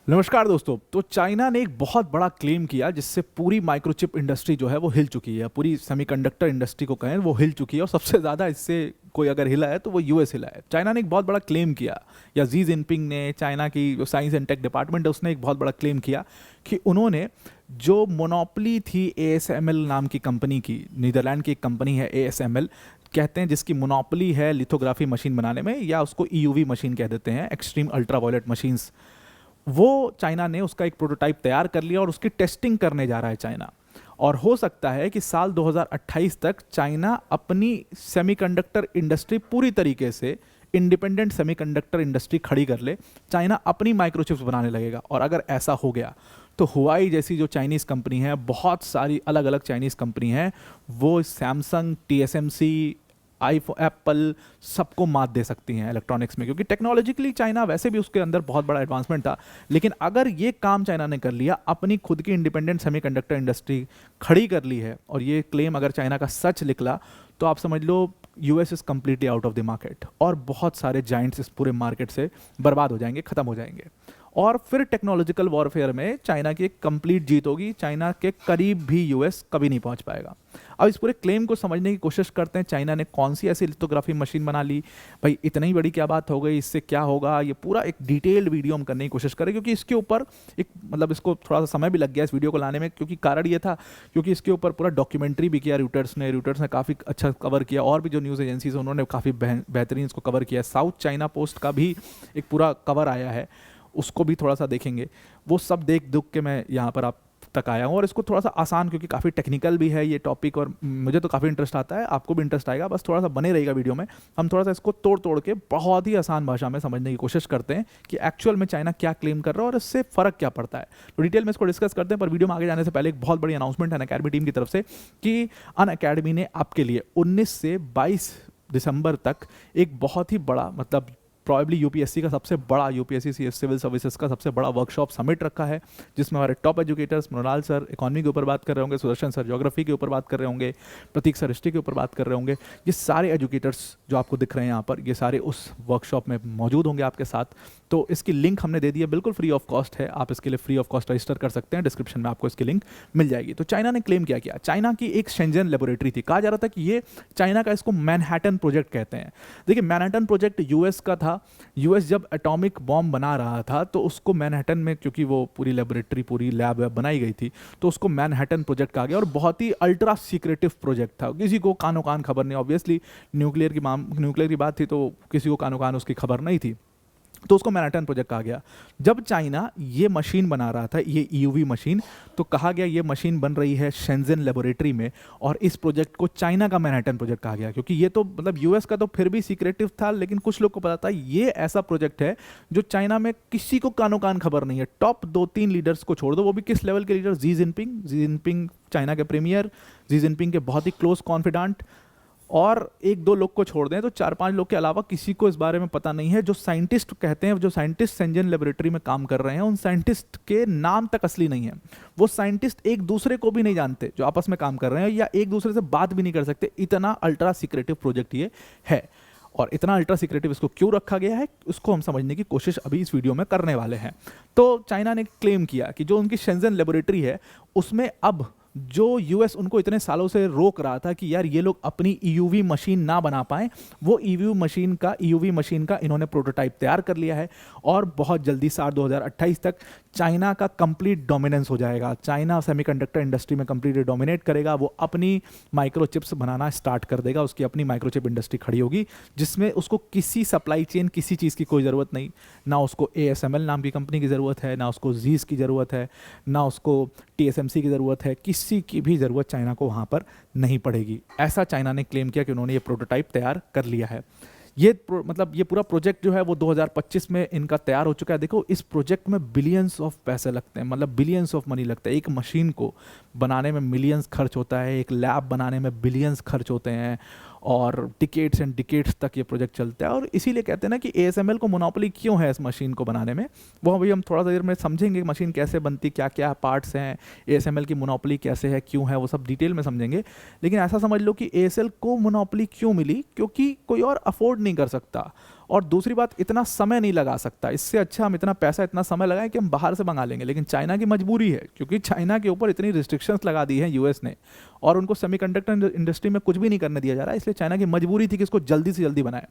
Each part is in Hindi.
नमस्कार दोस्तों। तो चाइना ने एक बहुत बड़ा क्लेम किया जिससे पूरी माइक्रोचिप इंडस्ट्री जो है वो हिल चुकी है। पूरी सेमीकंडक्टर इंडस्ट्री को कहें वो हिल चुकी है और सबसे ज़्यादा इससे कोई अगर हिला है तो वो यूएस हिला है। चाइना ने एक बहुत बड़ा क्लेम किया, या जी जिनपिंग ने, चाइना की जो साइंस एंड टेक डिपार्टमेंट है उसने एक बहुत बड़ा क्लेम किया कि उन्होंने जो मोनोपली थी एएसएमएल नाम की कंपनी की, नीदरलैंड की एक कंपनी है एएसएमएल कहते हैं, जिसकी मोनोपली है लिथोग्राफी मशीन बनाने में, या उसको ईयूवी मशीन कह देते हैं, एक्सट्रीम अल्ट्रावायलेट मशीन्स। वो चाइना ने उसका एक प्रोटोटाइप तैयार कर लिया और उसकी टेस्टिंग करने जा रहा है चाइना। और हो सकता है कि साल 2028 तक चाइना अपनी सेमीकंडक्टर इंडस्ट्री पूरी तरीके से इंडिपेंडेंट सेमीकंडक्टर इंडस्ट्री खड़ी कर ले, चाइना अपनी माइक्रोचिप्स बनाने लगेगा। और अगर ऐसा हो गया तो हुआई जैसी जो चाइनीज़ कंपनी है, बहुत सारी अलग अलग चाइनीज़ कंपनी हैं, वो सैमसंग, टीएसएमसी, आईफोन, एप्पल, सबको मात दे सकती हैं इलेक्ट्रॉनिक्स में, क्योंकि टेक्नोलॉजिकली चाइना वैसे भी उसके अंदर बहुत बड़ा एडवांसमेंट था। लेकिन अगर ये काम चाइना ने कर लिया, अपनी खुद की इंडिपेंडेंट सेमीकंडक्टर इंडस्ट्री खड़ी कर ली है, और ये क्लेम अगर चाइना का सच निकला तो आप समझ लो US is completely out of the market, और बहुत सारे जाइंट्स इस पूरे मार्केट से बर्बाद हो जाएंगे, खत्म हो जाएंगे। और फिर टेक्नोलॉजिकल वॉरफेयर में चाइना की एक कंप्लीट जीत होगी। चाइना के करीब भी यूएस कभी नहीं पहुंच पाएगा। अब इस पूरे क्लेम को समझने की कोशिश करते हैं, चाइना ने कौन सी ऐसी लिथोग्राफी मशीन बना ली, भाई इतनी बड़ी क्या बात हो गई, इससे क्या होगा, ये पूरा एक डिटेल्ड वीडियो हम करने की कोशिश करें, क्योंकि इसके ऊपर एक मतलब इसको थोड़ा सा समय भी लग गया इस वीडियो को लाने में, क्योंकि कारण ये था क्योंकि इसके ऊपर पूरा डॉक्यूमेंट्री भी किया रूटर्स ने काफ़ी अच्छा कवर किया, और भी जो न्यूज़ एजेंसीज उन्होंने काफ़ी बेहतरीन इसको कवर किया। साउथ चाइना पोस्ट का भी एक पूरा कवर आया है, उसको भी थोड़ा सा देखेंगे। वो सब देख दुख के मैं यहाँ पर आप तक आया हूँ, और इसको थोड़ा सा आसान, क्योंकि काफ़ी टेक्निकल भी है ये टॉपिक, और मुझे तो काफ़ी इंटरेस्ट आता है, आपको भी इंटरेस्ट आएगा, बस थोड़ा सा बने रहेगा वीडियो में। हम थोड़ा सा इसको तोड़ तोड़ के बहुत ही आसान भाषा में समझने की कोशिश करते हैं कि एक्चुअल में चाइना क्या क्लेम कर रहा है और इससे फ़र्क क्या पड़ता है। तो डिटेल में इसको डिस्कस करते हैं, पर वीडियो में आगे जाने से पहले एक बहुत बड़ी अनाउंसमेंट है अनअकैडमी टीम की तरफ से कि अनअकैडमी ने आपके लिए 19 से 22 दिसंबर तक एक बहुत ही बड़ा, मतलब प्रॉबेबली यूपीएससी का सबसे बड़ा, यूपीएससी सिविल सर्विसेज का सबसे बड़ा वर्कशॉप समिट रखा है, जिसमें हमारे top educators, Mrinal sir economy के ऊपर बात कर रहे होंगे, सुदर्शन सर ज्योग्राफी के ऊपर बात कर रहे होंगे, प्रतीक सर हिस्ट्री के ऊपर बात कर रहे होंगे। ये सारे एजुकेटर्स जो आपको दिख रहे हैं यहाँ पर, ये सारे उस वर्कशॉप में मौजूद होंगे आपके साथ। तो इसकी लिंक हमने दे दी है, बिल्कुल फ्री ऑफ कॉस्ट है, आप इसके लिए फ्री ऑफ कॉस्ट रजिस्टर कर सकते हैं, डिस्क्रिप्शन में आपको इसकी लिंक मिल जाएगी। तो चाइना ने क्लेम क्या किया, चाइना की एक शेंजन लेबोरेटरी थी, कहा जा रहा था कि ये चाइना का, इसको मैनहट्टन प्रोजेक्ट कहते हैं। देखिए मैनहट्टन प्रोजेक्ट यूएस का था। यूएस जब एटॉमिक बॉम्ब बना रहा था तो उसको मैनहट्टन में, क्योंकि वो पूरी लेबोरेटरी, पूरी लैब बनाई गई थी, तो उसको मैनहट्टन प्रोजेक्ट कहा गया, और बहुत ही अल्ट्रा सीक्रेटिव प्रोजेक्ट था, किसी को कानो कान खबर नहीं। ऑब्वियसली न्यूक्लियर की बात थी तो किसी को कानो कान उसकी खबर नहीं थी, तो उसको मैनहट्टन प्रोजेक्ट कहा गया। जब चाइना ये मशीन बना रहा था, ये ईयूवी मशीन, तो कहा गया ये मशीन बन रही है शेंजन लेबोरेटरी में, और इस प्रोजेक्ट को चाइना का मैनहट्टन प्रोजेक्ट कहा गया, क्योंकि ये तो मतलब यूएस का तो फिर भी सीक्रेटिव था, लेकिन कुछ लोग को पता था ये ऐसा प्रोजेक्ट है जो चाइना में किसी को कानो कान खबर नहीं है। टॉप 2-3 लीडर्स को छोड़ दो, वो भी किस लेवल के लीडर, जी जिनपिंग चाइना के प्रीमियर, जी जिनपिंग के बहुत ही क्लोज कॉन्फिडेंट, और 1-2 लोग को छोड़ दें तो 4-5 लोग के अलावा किसी को इस बारे में पता नहीं है। जो साइंटिस्ट कहते हैं, जो साइंटिस्ट शेंजन लेबोरेटरी में काम कर रहे हैं, उन साइंटिस्ट के नाम तक असली नहीं है। वो साइंटिस्ट एक दूसरे को भी नहीं जानते जो आपस में काम कर रहे हैं, या एक दूसरे से बात भी नहीं कर सकते। इतना अल्ट्रा सीक्रेटिव प्रोजेक्ट ये है, और इतना अल्ट्रा सीक्रेटिव इसको क्यों रखा गया है, उसको हम समझने की कोशिश अभी इस वीडियो में करने वाले हैं। तो चाइना ने क्लेम किया कि जो उनकी शेंजन लेबोरेटरी है उसमें अब जो यूएस उनको इतने सालों से रोक रहा था कि यार ये लोग अपनी ईयूवी मशीन ना बना पाएं, वो ईयूवी मशीन का इन्होंने प्रोटोटाइप तैयार कर लिया है, और बहुत जल्दी साल 2028 तक चाइना का कंप्लीट डोमिनेंस हो जाएगा। चाइना सेमीकंडक्टर इंडस्ट्री में कंप्लीटली डोमिनेट करेगा, वो अपनी माइक्रोचिप्स बनाना स्टार्ट कर देगा, उसकी अपनी माइक्रोचिप इंडस्ट्री खड़ी होगी, जिसमें उसको किसी सप्लाई चेन, किसी चीज़ की कोई ज़रूरत नहीं, ना उसको एएसएमएल नाम की कंपनी की ज़रूरत है, ना उसको जीस की ज़रूरत है, ना उसको टीएसएमसी की ज़रूरत है, किसी की भी ज़रूरत चाइना को वहाँ पर नहीं पड़ेगी। ऐसा चाइना ने क्लेम किया कि उन्होंने ये प्रोटोटाइप तैयार कर लिया है। ये पूरा प्रोजेक्ट जो है वो 2025 में इनका तैयार हो चुका है। देखो इस प्रोजेक्ट में बिलियंस ऑफ पैसे लगते हैं, मतलब बिलियंस ऑफ मनी लगता है। एक मशीन को बनाने में मिलियंस खर्च होता है, एक लैब बनाने में बिलियंस खर्च होते हैं, और डिकेड्स एंड डिकेड्स तक ये प्रोजेक्ट चलता है। और इसीलिए कहते हैं ना कि एएसएमएल को मोनोपोली क्यों है इस मशीन को बनाने में, वो अभी हम थोड़ा देर में समझेंगे। मशीन कैसे बनती, क्या क्या पार्ट्स हैं, एएसएमएल की मोनोपोली कैसे है, क्यों है, वो सब डिटेल में समझेंगे। लेकिन ऐसा समझ लो कि एएसएल को मोनोपोली क्यों मिली, क्योंकि कोई और अफोर्ड नहीं कर सकता। और दूसरी बात, इतना समय नहीं लगा सकता। इससे अच्छा हम इतना पैसा इतना समय लगाएं कि हम बाहर से मंगा लेंगे, लेकिन चाइना की मजबूरी है, क्योंकि चाइना के ऊपर इतनी रिस्ट्रिक्शंस लगा दी हैं यूएस ने, और उनको सेमीकंडक्टर इंडस्ट्री में कुछ भी नहीं करने दिया जा रहा है, इसलिए चाइना की मजबूरी थी कि इसको जल्दी से जल्दी बनाए।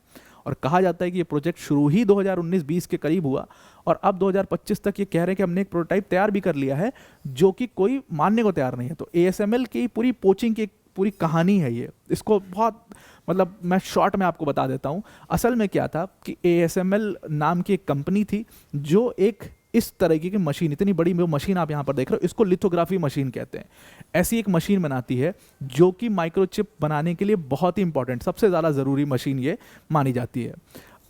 और कहा जाता है कि ये प्रोजेक्ट शुरू ही 2019-20 के करीब हुआ, और अब 2025 तक ये कह रहे हैं कि हमने एक प्रोटोटाइप तैयार भी कर लिया है, जो कि कोई मानने को तैयार नहीं है। तो ASML की पूरी पोचिंग की पूरी कहानी है ये। इसको बहुत मतलब मैं शॉर्ट में आपको बता देता हूँ। असल में क्या था कि ASML नाम की एक कंपनी थी जो एक इस तरीके की मशीन, इतनी बड़ी मशीन आप यहाँ पर देख रहे हो, इसको लिथोग्राफी मशीन कहते हैं। ऐसी एक मशीन बनाती है जो कि माइक्रोचिप बनाने के लिए बहुत ही इंपॉर्टेंट, सबसे ज़्यादा ज़रूरी मशीन ये मानी जाती है।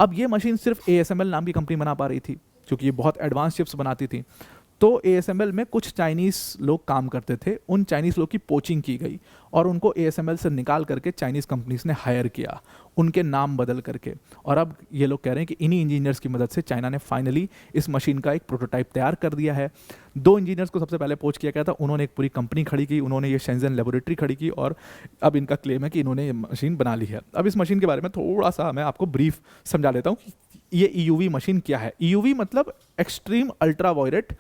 अब ये मशीन सिर्फ ASML नाम की कंपनी बना पा रही थी, क्योंकि ये बहुत एडवांस चिप्स बनाती थी। तो ASML में कुछ चाइनीज़ लोग काम करते थे, उन चाइनीज़ लोग की पोचिंग की गई और उनको ASML से निकाल करके चाइनीज़ कंपनीज ने हायर किया, उनके नाम बदल करके। और अब ये लोग कह रहे हैं कि इन्हीं इंजीनियर्स की मदद से चाइना ने फाइनली इस मशीन का एक प्रोटोटाइप तैयार कर दिया है। 2 इंजीनियर्स को सबसे पहले पोच किया गया था, उन्होंने एक पूरी कंपनी खड़ी की, उन्होंने ये शेंजन लेबोरेटरी खड़ी की, और अब इनका क्लेम है कि इन्होंने ये मशीन बना ली है। अब इस मशीन के बारे में थोड़ा सा मैं आपको ब्रीफ समझा देता हूँ। ये EUV मशीन क्या है। EUV मतलब एक्सट्रीम अल्ट्रा वायलेट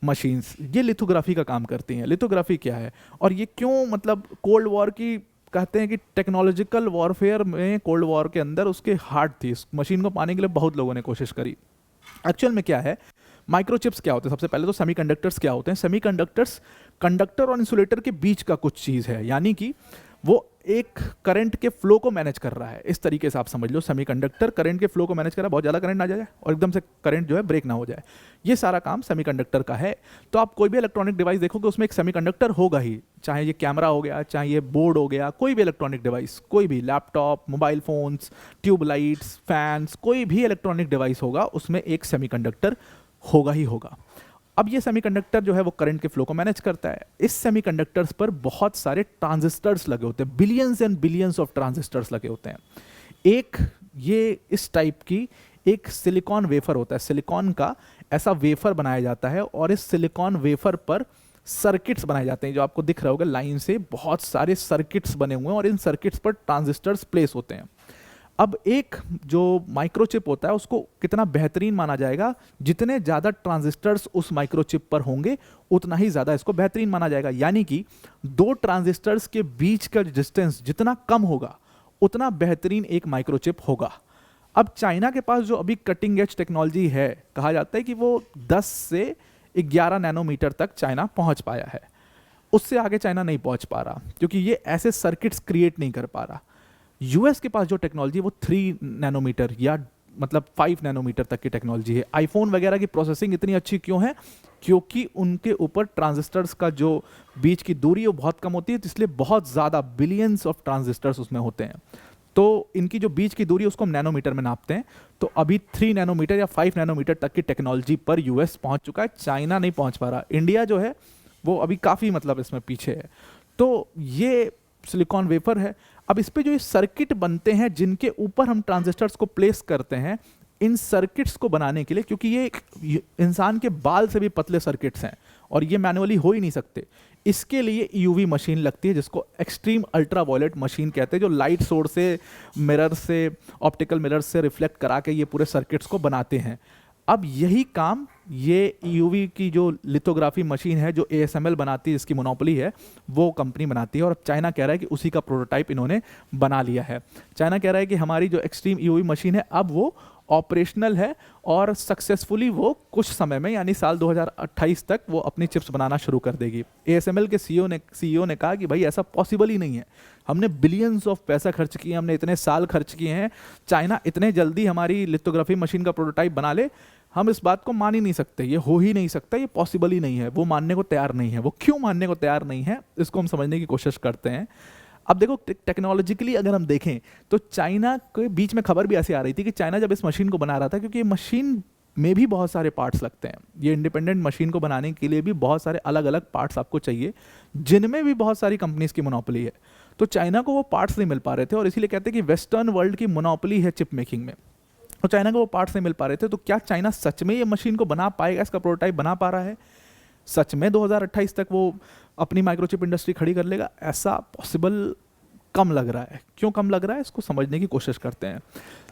मशीन्स, ये लिथोग्राफी का काम करती हैं। लिथोग्राफी क्या है और ये क्यों, मतलब कोल्ड वॉर की कहते हैं कि टेक्नोलॉजिकल वॉरफेयर में कोल्ड वॉर के अंदर उसके हार्ट थी। इस मशीन को पाने के लिए बहुत लोगों ने कोशिश करी। एक्चुअल में क्या है, माइक्रोचिप्स क्या होते हैं? सबसे पहले तो सेमीकंडक्टर्स क्या होते हैं? सेमीकंडक्टर्स कंडक्टर और इंसुलेटर के बीच का कुछ चीज़ है, यानी कि वो एक करंट के फ्लो को मैनेज कर रहा है। इस तरीके से आप समझ लो, सेमीकंडक्टर करंट के फ्लो को मैनेज कर रहा है, बहुत ज़्यादा करंट ना जाए और एकदम से करंट जो है ब्रेक ना हो जाए, ये सारा काम सेमीकंडक्टर का है। तो आप कोई भी इलेक्ट्रॉनिक डिवाइस देखोगे उसमें एक सेमीकंडक्टर होगा ही, चाहे ये कैमरा हो गया, चाहे ये बोर्ड हो गया, कोई भी इलेक्ट्रॉनिक डिवाइस, कोई भी laptop, mobile phones, tube lights, fans, कोई भी इलेक्ट्रॉनिक डिवाइस होगा उसमें एक सेमीकंडक्टर होगा ही होगा। अब ये सेमीकंडक्टर जो है वो करंट के फ्लो को मैनेज करता है। इस सेमीकंडक्टर्स पर बहुत सारे ट्रांजिस्टर्स लगे होते हैं, billions and billions of transistors लगे होते हैं। एक ये इस टाइप की एक सिलिकॉन वेफर होता है, सिलिकॉन का ऐसा वेफर बनाया जाता है और इस सिलिकॉन वेफर पर सर्किट्स बनाए जाते हैं। जो आपको दिख रहा होगा लाइन से बहुत सारे सर्किट्स बने हुए हैं और इन सर्किट्स पर ट्रांजिस्टर्स प्लेस होते हैं। अब एक जो माइक्रोचिप होता है उसको कितना बेहतरीन माना जाएगा, जितने ज़्यादा ट्रांजिस्टर्स उस माइक्रोचिप पर होंगे उतना ही ज़्यादा इसको बेहतरीन माना जाएगा। यानी कि 2 ट्रांजिस्टर्स के बीच का डिस्टेंस जितना कम होगा उतना बेहतरीन एक माइक्रोचिप होगा। अब चाइना के पास जो अभी कटिंग एज टेक्नोलॉजी है, कहा जाता है कि वो 10 से 11 नैनोमीटर तक चाइना पहुंच पाया है। उससे आगे चाइना नहीं पहुंच पा रहा, क्योंकि ये ऐसे सर्किट्स क्रिएट नहीं कर पा रहा। यूएस के पास जो टेक्नोलॉजी है वो 3 नैनोमीटर या मतलब 5 नैनोमीटर तक की टेक्नोलॉजी है। आईफोन वगैरह की प्रोसेसिंग इतनी अच्छी क्यों है? क्योंकि उनके ऊपर ट्रांजिस्टर्स का जो बीच की दूरी है वो बहुत कम होती है, इसलिए बहुत ज़्यादा बिलियंस ऑफ ट्रांजिस्टर्स उसमें होते हैं। तो इनकी जो बीच की दूरी है उसको हम नैनोमीटर में नापते हैं। तो अभी 3 नैनोमीटर या 5 नैनोमीटर तक की टेक्नोलॉजी पर यूएस पहुंच चुका है, चाइना नहीं पहुंच पा रहा। इंडिया जो है वो अभी काफ़ी मतलब इसमें पीछे है। तो ये सिलिकॉन वेफर है। अब इस पे जो ये सर्किट बनते हैं जिनके ऊपर हम ट्रांजिस्टर्स को प्लेस करते हैं, इन सर्किट्स को बनाने के लिए, क्योंकि ये इंसान के बाल से भी पतले सर्किट्स हैं और ये मैनुअली हो ही नहीं सकते, इसके लिए EUV मशीन लगती है जिसको एक्सट्रीम अल्ट्रा वायलेट मशीन कहते हैं, जो लाइट सोर्स से, मिरर से, ऑप्टिकल मिरर से रिफ्लेक्ट करा के ये पूरे सर्किट्स को बनाते हैं। अब यही काम ये EUV की जो लिथोग्राफी मशीन है जो ASML बनाती है, जिसकी मोनोपोली है, वो कंपनी बनाती है। और अब चाइना कह रहा है कि उसी का प्रोटोटाइप इन्होंने बना लिया है। चाइना कह रहा है कि हमारी जो एक्सट्रीम EUV मशीन है अब वो ऑपरेशनल है और सक्सेसफुली वो कुछ समय में यानी साल 2028 तक वो अपनी चिप्स बनाना शुरू कर देगी। ASML के CEO ने कहा कि भाई ऐसा पॉसिबल ही नहीं है, हमने बिलियंस ऑफ पैसा खर्च किए, हमने इतने साल खर्च किए हैं, चाइना इतने जल्दी हमारी लिथोग्राफी मशीन का प्रोटोटाइप बना ले, हम इस बात को मान ही नहीं सकते, ये हो ही नहीं सकता, ये पॉसिबल ही नहीं है। वो मानने को तैयार नहीं है। वो क्यों मानने को तैयार नहीं है इसको हम समझने की कोशिश करते हैं। अब देखो टेक्नोलॉजिकली अगर हम देखें तो चाइना के बीच में खबर भी ऐसी आ रही थी कि चाइना जब इस मशीन को बना रहा था, क्योंकि ये मशीन में भी बहुत सारे पार्ट्स लगते हैं, ये इंडिपेंडेंट मशीन को बनाने के लिए भी बहुत सारे अलग अलग पार्ट्स आपको चाहिए, जिनमें भी बहुत सारी कंपनीज की मोनोपोली है। तो चाइना को वो पार्ट्स नहीं मिल पा रहे थे और इसीलिए कहते हैं कि वेस्टर्न वर्ल्ड की मोनोपोली है चिप मेकिंग में, तो चाइना को वो पार्ट्स नहीं मिल पा रहे थे। तो क्या चाइना सच में ये मशीन को बना पाएगा, इसका प्रोटोटाइप बना पा रहा है? सच में 2028 तक वो अपनी माइक्रोचिप इंडस्ट्री खड़ी कर लेगा? ऐसा पॉसिबल कम लग रहा है। क्यों कम लग रहा है, इसको समझने की कोशिश करते हैं।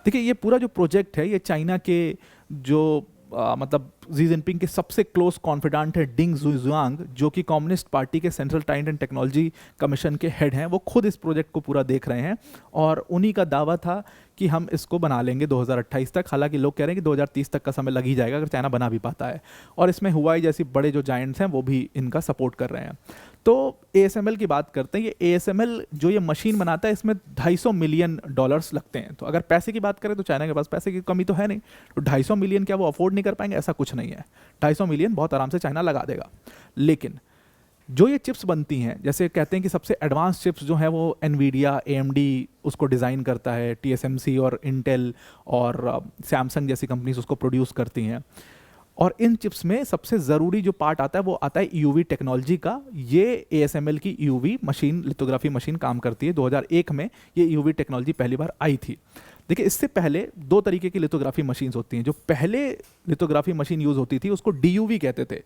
देखिए, ये पूरा जो प्रोजेक्ट है, ये चाइना के जो मतलब जी जिनपिंग के सबसे क्लोज कॉन्फिडेंट है डिंग जुआंग, जो कि कम्युनिस्ट पार्टी के central science and technology commission के हेड हैं, वो खुद इस प्रोजेक्ट को पूरा देख रहे हैं और उन्हीं का दावा था कि हम इसको बना लेंगे 2028 तक। हालांकि लोग कह रहे हैं कि 2030 तक का समय लग ही जाएगा अगर चाइना बना भी पाता है। और इसमें हुआई जैसी बड़े जो जायंट्स हैं वो भी इनका सपोर्ट कर रहे हैं। तो ASML की बात करते हैं। ये ASML जो ये मशीन बनाता है, इसमें $250 मिलियन लगते हैं। तो अगर पैसे की बात करें तो चाइना के पास पैसे की कमी तो है नहीं, तो 250 मिलियन क्या वो अफोर्ड नहीं कर पाएंगे? ऐसा कुछ नहीं है। 250 मिलियन बहुत आराम से चाइना लगा देगा। लेकिन जो ये चिप्स बनती हैं, जैसे कहते हैं कि सबसे एडवांस चिप्स जो हैं वो NVIDIA, AMD उसको डिज़ाइन करता है, TSMC और इंटेल और सैमसंग जैसी कंपनीज उसको प्रोड्यूस करती हैं। और इन चिप्स में सबसे ज़रूरी जो पार्ट आता है वो आता है EUV टेक्नोलॉजी का। ये ASML की EUV मशीन, लिथोग्राफी मशीन काम करती है। 2001 में ये EUV टेक्नोलॉजी पहली बार आई थी। देखिए, इससे पहले दो तरीके की लिथोग्राफी मशीन्स होती हैं। जो पहले लिथोग्राफी मशीन यूज़ होती थी उसको DUV कहते थे।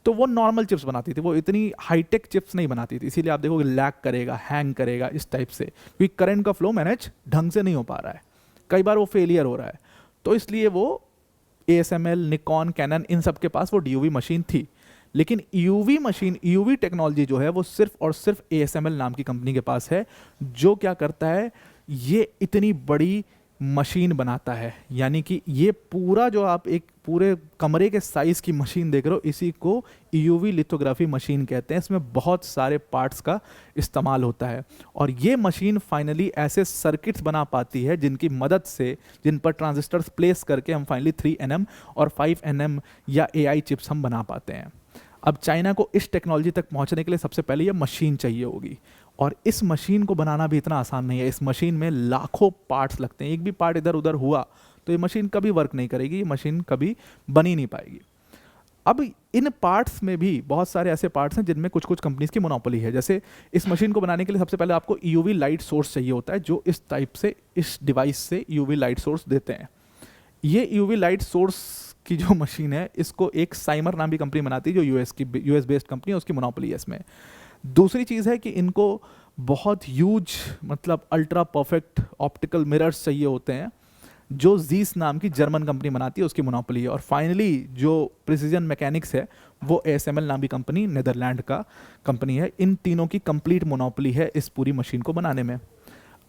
तो वो नॉर्मल चिप्स बनाती थी, वो इतनी हाईटेक चिप्स नहीं बनाती थी। इसीलिए आप देखोगे लैग करेगा, हैंग करेगा इस टाइप से, क्योंकि करंट का फ्लो मैनेज ढंग से नहीं हो पा रहा है, कई बार वो फेलियर हो रहा है। तो इसलिए वो ASML, निकॉन, कैनन, इन सब के पास वो DUV मशीन थी। लेकिन EUV मशीन, EUV टेक्नोलॉजी जो है वो सिर्फ और सिर्फ ASML नाम की कंपनी के पास है, जो क्या करता है, ये इतनी बड़ी मशीन बनाता है। यानी कि ये पूरा जो आप एक पूरे कमरे के साइज की मशीन देख रहे हो, इसी को EUV लिथोग्राफी मशीन कहते हैं। इसमें बहुत सारे पार्ट्स का इस्तेमाल होता है और ये मशीन फाइनली ऐसे सर्किट्स बना पाती है जिनकी मदद से, जिन पर ट्रांजिस्टर्स प्लेस करके हम फाइनली 3nm और 5nm या AI चिप्स हम बना पाते हैं। अब चाइना को इस टेक्नोलॉजी तक पहुंचने के लिए सबसे पहले ये मशीन चाहिए होगी, और इस मशीन को बनाना भी इतना आसान नहीं है। इस मशीन में लाखों पार्ट्स लगते हैं। एक भी पार्ट इधर उधर हुआ तो ये मशीन कभी वर्क नहीं करेगी, ये मशीन कभी बन ही नहीं पाएगी। अब इन पार्ट्स में भी बहुत सारे ऐसे पार्ट्स हैं जिनमें कुछ कुछ कंपनीज की मोनोपोली है। जैसे इस मशीन को बनाने के लिए सबसे पहले आपको EUV लाइट सोर्स चाहिए होता है, जो इस टाइप से, इस डिवाइस से EUV लाइट सोर्स देते हैं। ये EUV लाइट सोर्स की जो मशीन है, इसको एक साइमर नाम की कंपनी बनाती है, जो यूएस बेस्ड कंपनी है, उसकी मोनोपोली है इसमें। दूसरी चीज़ है कि इनको बहुत ह्यूज, मतलब अल्ट्रा परफेक्ट ऑप्टिकल मिरर्स चाहिए होते हैं, जो जीस नाम की जर्मन कंपनी बनाती है, उसकी मोनोपोली है। और फाइनली जो प्रिसीजन मैकेनिक्स है वो ASML नाम की कंपनी, नीदरलैंड का कंपनी है। इन तीनों की कंप्लीट मोनोपोली है इस पूरी मशीन को बनाने में।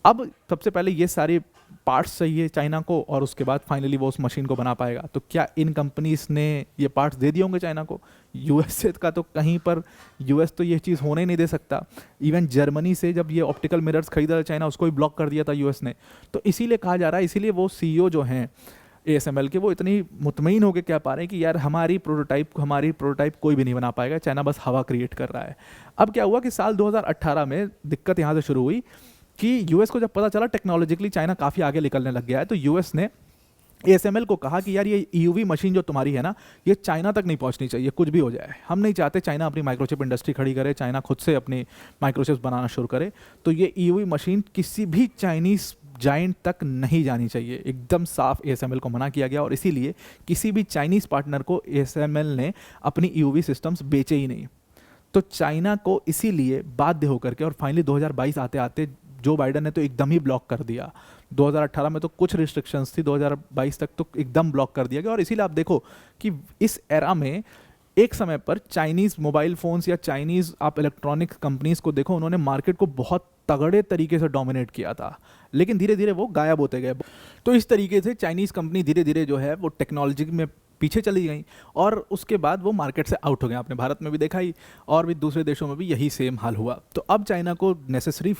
अब सबसे पहले ये सारे पार्ट्स चाहिए चाइना को, और उसके बाद फाइनली वो उस मशीन को बना पाएगा। तो क्या इन कंपनीज ने ये पार्ट्स दे दिए होंगे चाइना को? USA का तो कहीं पर, US तो ये चीज़ होने नहीं दे सकता। इवन जर्मनी से जब ये ऑप्टिकल मिरर्स खरीदा था चाइना, उसको भी ब्लॉक कर दिया था US ने। तो इसीलिए कहा जा रहा है, इसीलिए वो CEO जो हैं ASML के, वो इतनी मुतमईन होकर कह पा रहे हैं कि यार हमारी प्रोटोटाइप कोई भी नहीं बना पाएगा, चाइना बस हवा क्रिएट कर रहा है। अब क्या हुआ कि साल 2018 में दिक्कत यहाँ से शुरू हुई कि US को जब पता चला टेक्नोलॉजिकली चाइना काफ़ी आगे निकलने लग गया है, तो US ने ASML को कहा कि यार ये EUV मशीन जो तुम्हारी है ना, ये चाइना तक नहीं पहुंचनी चाहिए, कुछ भी हो जाए। हम नहीं चाहते चाइना अपनी माइक्रोचिप इंडस्ट्री खड़ी करे, चाइना खुद से अपनी माइक्रोचिप्स बनाना शुरू करे। तो ये EUV मशीन किसी भी चाइनीज़ जाइंट तक नहीं जानी चाहिए। एकदम साफ ASML को मना किया गया, और इसीलिए किसी भी चाइनीज़ पार्टनर को ASML ने अपनी EUV सिस्टम्स बेचे ही नहीं। तो चाइना को इसीलिए बाध्य होकर के, और फाइनली 2022 आते आते जो बाइडन ने तो एकदम ही ब्लॉक कर दिया। 2018 में तो कुछ रिस्ट्रिक्शंस थी, 2022 तक तो एकदम ब्लॉक कर दिया गया। और इसीलिए आप देखो कि इस एरा में एक समय पर चाइनीज़ मोबाइल फ़ोन्स या चाइनीज़ आप इलेक्ट्रॉनिक कंपनीज़ को देखो, उन्होंने मार्केट को बहुत तगड़े तरीके से डोमिनेट किया था, लेकिन धीरे धीरे वो गायब होते गए। तो इस तरीके से चाइनीज़ कंपनी धीरे धीरे जो है वो टेक्नोलॉजी में पीछे चली गई, और उसके बाद वो मार्केट से आउट हो गए। आपने भारत में भी देखा ही, और भी दूसरे देशों में भी यही सेम हाल हुआ। तो अब चाइना को नेसेसिटी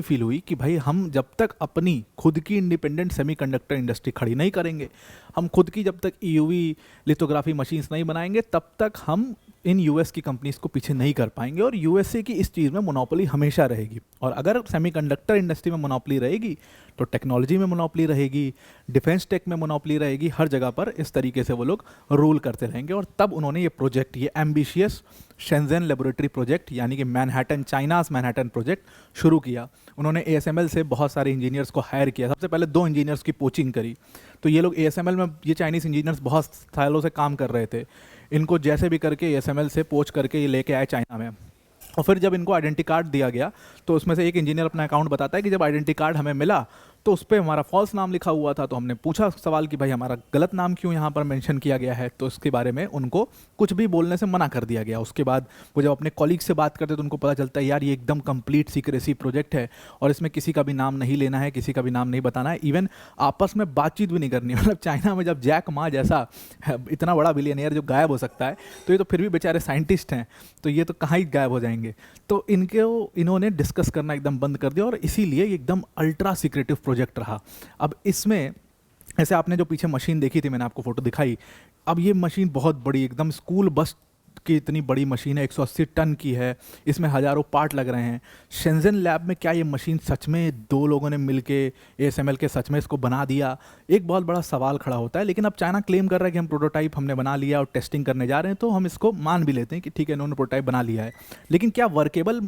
फील हुई कि भाई हम जब तक अपनी खुद की इंडिपेंडेंट सेमीकंडक्टर इंडस्ट्री खड़ी नहीं करेंगे, हम खुद की जब तक EUV लिथोग्राफी मशीन्स नहीं बनाएंगे, तब तक हम इन US की कंपनीज को पीछे नहीं कर पाएंगे। और USA की इस चीज़ में मोनोपोली हमेशा रहेगी। और अगर सेमीकंडक्टर इंडस्ट्री में मोनोपोली रहेगी तो टेक्नोलॉजी में मोनोपोली रहेगी, डिफेंस टेक में मोनोपोली रहेगी, हर जगह पर इस तरीके से वो लोग रूल करते रहेंगे। और तब उन्होंने ये प्रोजेक्ट, ये एम्बिशियस शेंजन लेबोरेटरी प्रोजेक्ट, यानी कि मैनहट्टन, चाइनाज मैनहट्टन प्रोजेक्ट शुरू किया। उन्होंने ASML से बहुत सारे इंजीनियर्स को हायर किया। सबसे पहले 2 इंजीनियर्स की पोचिंग करी। तो ये लोग ASML में, ये चाइनीज़ इंजीनियर्स बहुत सालों से काम कर रहे थे, इनको जैसे भी करके ASML से पोच करके ये लेके आए चाइना में। और फिर जब इनको आइडेंटिटी कार्ड दिया गया तो उसमें से एक इंजीनियर अपना अकाउंट बताता है कि जब आइडेंटिटी कार्ड हमें मिला तो उस पर हमारा फॉल्स नाम लिखा हुआ था, तो हमने पूछा सवाल कि भाई हमारा गलत नाम क्यों यहाँ पर मेंशन किया गया है, तो उसके बारे में उनको कुछ भी बोलने से मना कर दिया गया। उसके बाद वो जब अपने कॉलीग से बात करते तो उनको पता चलता है यार ये एकदम कंप्लीट सीक्रेसी प्रोजेक्ट है और इसमें किसी का भी नाम नहीं लेना है, किसी का भी नाम नहीं बताना है, इवन आपस में बातचीत भी नहीं करनी है। मतलब चाइना में जब जैक मा जैसा इतना बड़ा बिलियनियर जो गायब हो सकता है, तो ये तो फिर भी बेचारे साइंटिस्ट हैं, तो ये तो कहाँ ही गायब हो जाएंगे। तो इन्होंने डिस्कस करना एकदम बंद कर दिया और इसीलिए एकदम अल्ट्रा सीक्रेटिव प्रोजेक्ट रहा। अब इसमें ऐसे आपने जो पीछे मशीन देखी थी, मैंने आपको फोटो दिखाई, अब ये मशीन बहुत बड़ी, एकदम स्कूल बस की इतनी बड़ी मशीन है, 180 टन की है, इसमें हज़ारों पार्ट लग रहे हैं। शेंजन लैब में क्या ये मशीन सच में 2 लोगों ने मिलके ASML के सच में इसको बना दिया, एक बहुत बड़ा सवाल खड़ा होता है। लेकिन अब चाइना क्लेम कर रहा है कि हम प्रोटोटाइप हमने बना लिया और टेस्टिंग करने जा रहे हैं, तो हम इसको मान भी लेते हैं कि ठीक है इन्होंने प्रोटोटाइप बना लिया है। लेकिन क्या वर्केबल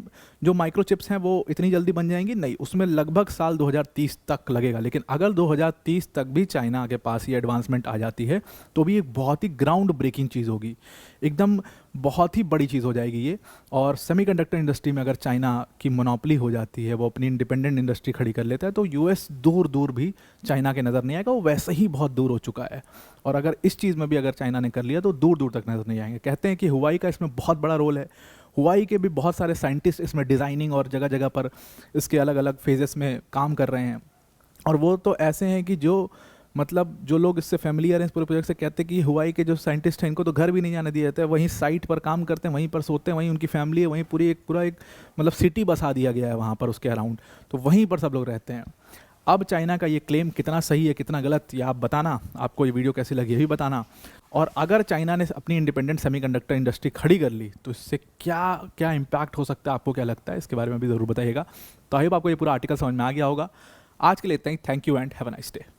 जो माइक्रोचिप्स हैं वो इतनी जल्दी बन जाएंगी? नहीं, उसमें लगभग साल 2030 तक लगेगा। लेकिन अगर 2030 तक भी चाइना के पास ये एडवांसमेंट आ जाती है तो भी एक बहुत ही ग्राउंड ब्रेकिंग चीज़ होगी, एकदम बहुत ही बड़ी चीज़ हो जाएगी ये। और सेमीकंडक्टर इंडस्ट्री में अगर चाइना की मोनोपोली हो जाती है, वो अपनी इंडिपेंडेंट इंडस्ट्री खड़ी कर लेता है, तो US दूर दूर भी चाइना के नज़र नहीं आएगा, वो वैसे ही बहुत दूर हो चुका है। और अगर इस चीज़ में भी अगर चाइना ने कर लिया तो दूर दूर तक नज़र नहीं आएंगे। कहते हैं कि हुआई का इसमें बहुत बड़ा रोल है, हुआई के भी बहुत सारे साइंटिस्ट इसमें डिज़ाइनिंग और जगह जगह पर इसके अलग अलग फेजेस में काम कर रहे हैं। और वो तो ऐसे हैं कि जो मतलब जो लोग इससे फैमिलियर हैं इस पूरे प्रोजेक्ट से, कहते हैं कि हुआई के जो साइंटिस्ट हैं इनको तो घर भी नहीं जाने दिया जाता है, वहीं साइट पर काम करते हैं, वहीं पर सोते हैं, वहीं उनकी फैमिली है, वहीं पूरा एक मतलब सिटी बसा दिया गया है वहाँ पर उसके अराउंड, तो वहीं पर सब लोग रहते हैं। अब चाइना का ये क्लेम कितना सही है कितना गलत, ये आप बताना, आपको ये वीडियो कैसी लगी ये भी बताना। और अगर चाइना ने अपनी इंडिपेंडेंट सेमीकंडक्टर इंडस्ट्री खड़ी कर ली तो इससे क्या क्या इम्पैक्ट हो सकता है, आपको क्या लगता है, इसके बारे में भी ज़रूर बताइएगा। तो आई होप आपको ये पूरा आर्टिकल समझ में आ गया होगा। आज के लिए इतना ही, thank you and have a nice day.